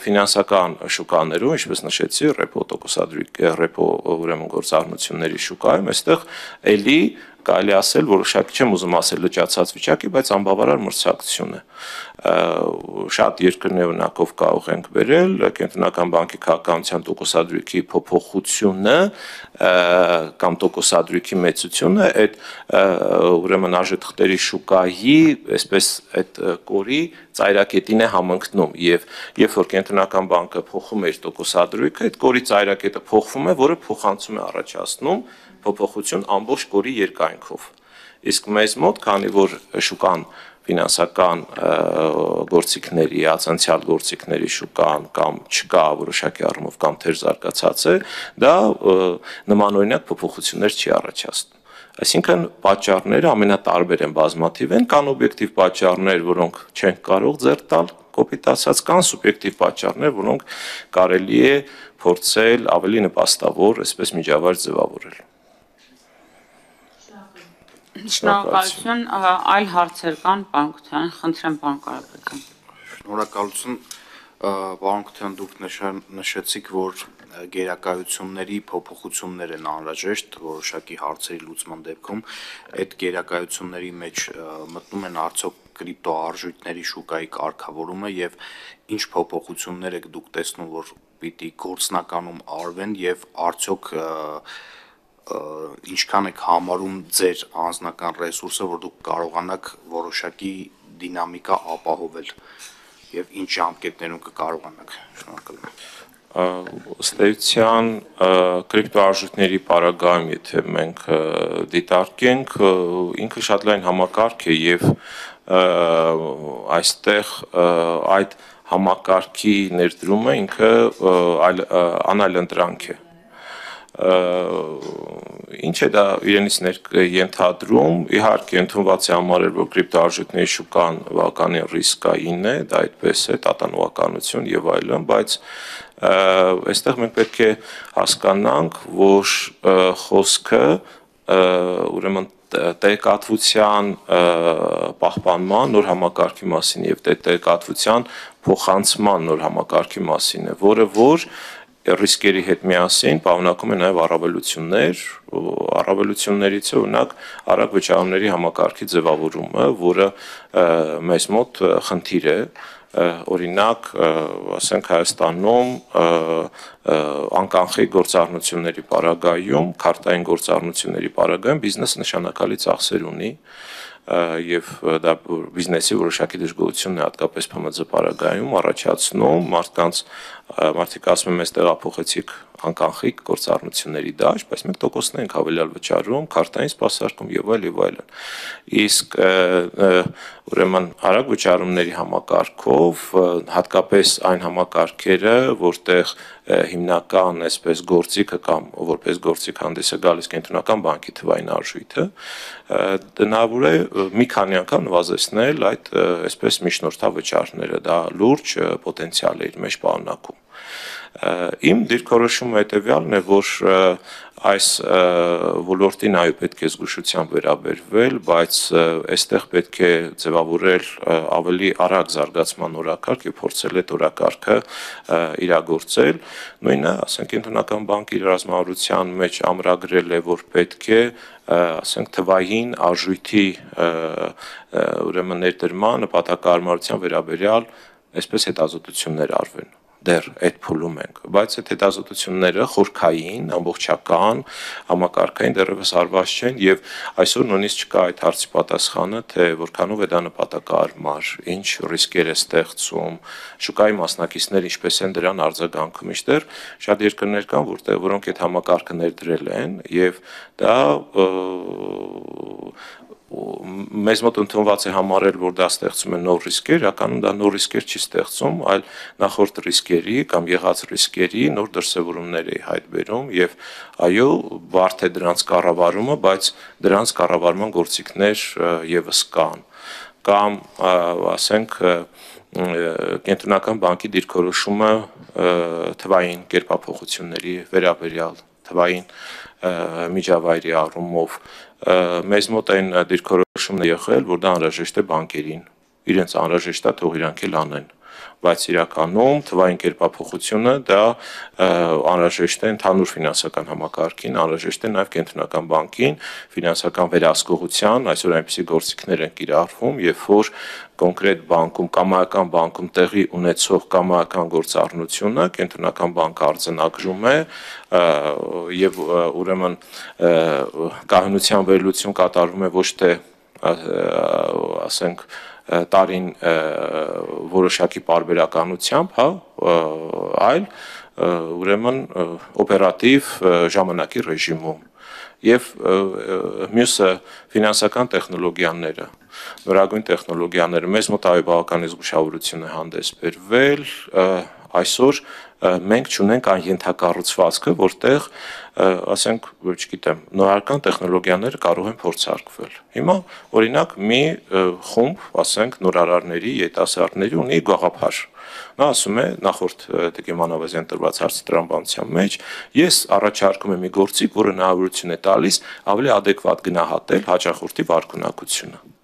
ֆինանսական շուկաներում, ինչպես նշեցի, ռեպո ուրեմն գործառնությունների շուկայում, այստեղ էլի կարելի ասել, որոշակի չեմ ուզում ասել լճացած վիճակի, բայց անբավարար մրցակցություն է։ Շատ երկրներ ունակով կարող ենք բերել Կենտրոնական բանկի քաղաքականության տոկոսադրույքի փոփոխությունը կամ տոկոսադրույքի մեծությունը այդ ուրեմն արժեթղթերի շուկայի, այսպես այդ կորի ծայրակետին է համընկնում եւ երբ որ Կենտրոնական բանկը փոխում է իր տոկոսադրույքը, այդ կորի ծայրակետը փոխվում է, որը փոխանցում է առաջացնում փոփոխություն ամբողջ կորի երկայնքով։ Իսկ մեզ մոտ, քանի որ շուկան ֆինանսական գործիքների, անցյալ գործիքների շուկան կամ չկա որոշակի առումով կամ թեր զարգացած է, դա նմանօրինակ փոփոխություններ չի առաջացնում։ Այսինքն պատճառները ամենատարբեր են, բազմաթիվ են, կան օբյեկտիվ պատճառներ, որոնք չեն կարող ձեռք տալ, կոպիտ ասած, կան սուբյեկտիվ պատճառներ, որոնք կարելի է փորձել ավելի նպաստավոր, այսպես միջավայր ձևավորել։ Շնորհակալություն, այլ հարցեր կան, պարոն Քոթարյան, խնդրեմ պարոն Կարապետյան։ Շնորհակալություն, պարոն Քոթարյան, դուք նշեցիք, որ գերակայությունների փոփոխություններ են անհրաժեշտ որոշակի հարցերի լուծման դեպքում, այդ գերակայությունների մեջ մտնում են արդյոք կրիպտոարժույթների շուկայի կարգավորումը եւ ինչ փոփոխություններ եք դուք տեսնում, որ պիտի գործնականում արվեն եւ արդյոք ինչքան եք համարում ձեր անձնական ռեսուրսը, որ դուք կարողանաք որոշակի դինամիկա ապահովել եւ ինչ ժամկետներում կկարողանաք։ Շնորհակալ եմ։ Ըստ էության կրիպտոարժույթների պարագայում, եթե մենք դիտարկենք, ինքը շատ լայն համակարգ է եւ այստեղ այդ համակարգի ներդրումը ինքը անայլընտրանք է։ Ինչ է դա իրենից ենթադրում, իհարկե ընդունված է համարել, որ կրիպտոարժույթների շուկան բավականին ռիսկային է, դա այդպես է, տատանողականություն եւ այլն, բայց այստեղ մենք պետք է հասկանանք, որ խոսքը ուրեմն տեղեկատվության պահպանման նոր համակարգի մասին եւ տեղեկատվության փոխանցման նոր համակարգի մասին է, որը որ ռիսկերի հետ միասին պարունակում է նաև առավելություններ, առավելություններից է օրինակ արագ վճարումների համակարգի ձևավորումը, որը մեզ մոտ խնդիր է, օրինակ, ասենք Հայաստանում անկանխիկ գործառնությունների պարագայում, քարտային գործառնությունների պարագայում բիզնեսը նշանակալի ծախսեր ունի եւ դա բիզնեսի որոշակի դժգոհություն է հատկապես ՓՄԶ պարագայում առաջացնում մարդիկ ասում են մեզ տեղափոխեցիք անկանխիկ գործառնությունների դաշտ, բայց մենք տոկոսներ ենք հավելյալ վճարում, քարտային սպասարկում եւ այլն։ Իսկ ուրեմն արագ վճարումների համակարգով հատկապես այն համակարգերը, որտեղ հիմնական այսպես գործիքը կամ որպես գործիք հանդես է գալիս Կենտրոնական բանկի թվային արժույթը, հնարավոր է մի քանի անգամ նվազեցնել այդ այսպես միջնորդավճարները, դա լուրջ պոտենցիալ է իր մեջ պարունակում։ Իմ դիրքորոշումը հետևյալն է, որ այս ոլորտին այո պետք է զգուշությամբ վերաբերվել, բայց այստեղ պետք է ձևավորել ավելի արագ զարգացման օրակարգ եւ փորձել այդ օրակարգը իրագործել։ Նույնը, ասենք Կենտրոնական բանկի ռազմավարության մեջ ամրագրել է, որ պետք է ասենք թվային արժույթի ուրեմն ներդրման նպատակահարմարության վերաբերյալ այսպես հետազոտություններ արվեն։ Դեռ այդ փուլում ենք, բայց այդ հետազոտությունները խորքային, ամբողջական, համակարգային դեռևս արված չեն եւ այսօր նույնիսկ չկա այդ հարցի պատասխանը, թե որքանով է դա նպատակահարմար, ինչ ռիսկեր է ստեղծում, շուկայի մասնակիցները ինչպես են դրան արձագանքում, մինչդեռ շատ երկրներ կան, որոնք այդ համակարգը ներդրել են եւ դա մեզ մոտ ընդունված է համարել, որ դա ստեղծում է նոր ռիսկեր, իրականում դա նոր ռիսկեր չի ստեղծում, այլ նախորդ ռիսկերի կամ եղած ռիսկերի նոր դրսևորումներ է հայտ բերում եւ այո, բարդ է դրանց կառավարումը, բայց դրանց կառավարման գործիքներ եւս կան։ Կամ ասենք Կենտրոնական բանկի դիրքորոշումը թվային կերպափոխությունների վերաբերյալ, թվային միջավայրի առումով մեզ մոտ այն դիրքորոշումն է եղել, որ դա անհրաժեշտ է բանկերին, իրենց անհրաժեշտ է թող իրանք էլ անեն։ բայց իրականում թվային կերպափոխությունը դա անհրաժեշտ է ընդհանուր ֆինանսական համակարգին, անհրաժեշտ է նաև կենտրոնական բանկին, ֆինանսական վերահսկողության, այսօր այնպիսի գործիքներ են կիրառվում, երբ որ կոնկրետ բանկում, կամայական բանկում տեղի ունեցող կամայական գործառնությունը կենտրոնական բանկը արձանագրում է եւ ուրեմն կայունության վերլուծություն կատարվում է ոչ թե ասենք տարին որոշակի պարբերականությամբ, հա, այլ ուրեմն օպերատիվ ժամանակի ռեժիմում եւ մյուսը ֆինանսական տեխնոլոգիաները, նորագույն տեխնոլոգիաները մեզ մոտ այո բավական զգուշավորություն է հանդես բերվել, այսօր մենք չունենք այն ենթակառուցվածքը, որտեղ ասենք, չգիտեմ, նորական տեխնոլոգիաները կարող են փորձարկվել։ Հիմա օրինակ մի խումբ, ասենք, նորարարների, երիտասարդների ունի գաղափար։ Նա ասում է նախորդ Տիկին Մանավազյան տրված հարցի տրամաբանության մեջ, ես առաջարկում եմ մի գործիք, որը հնարավորություն է տալիս ավելի adekvat գնահատել հաճախորդի վարքունակությունը։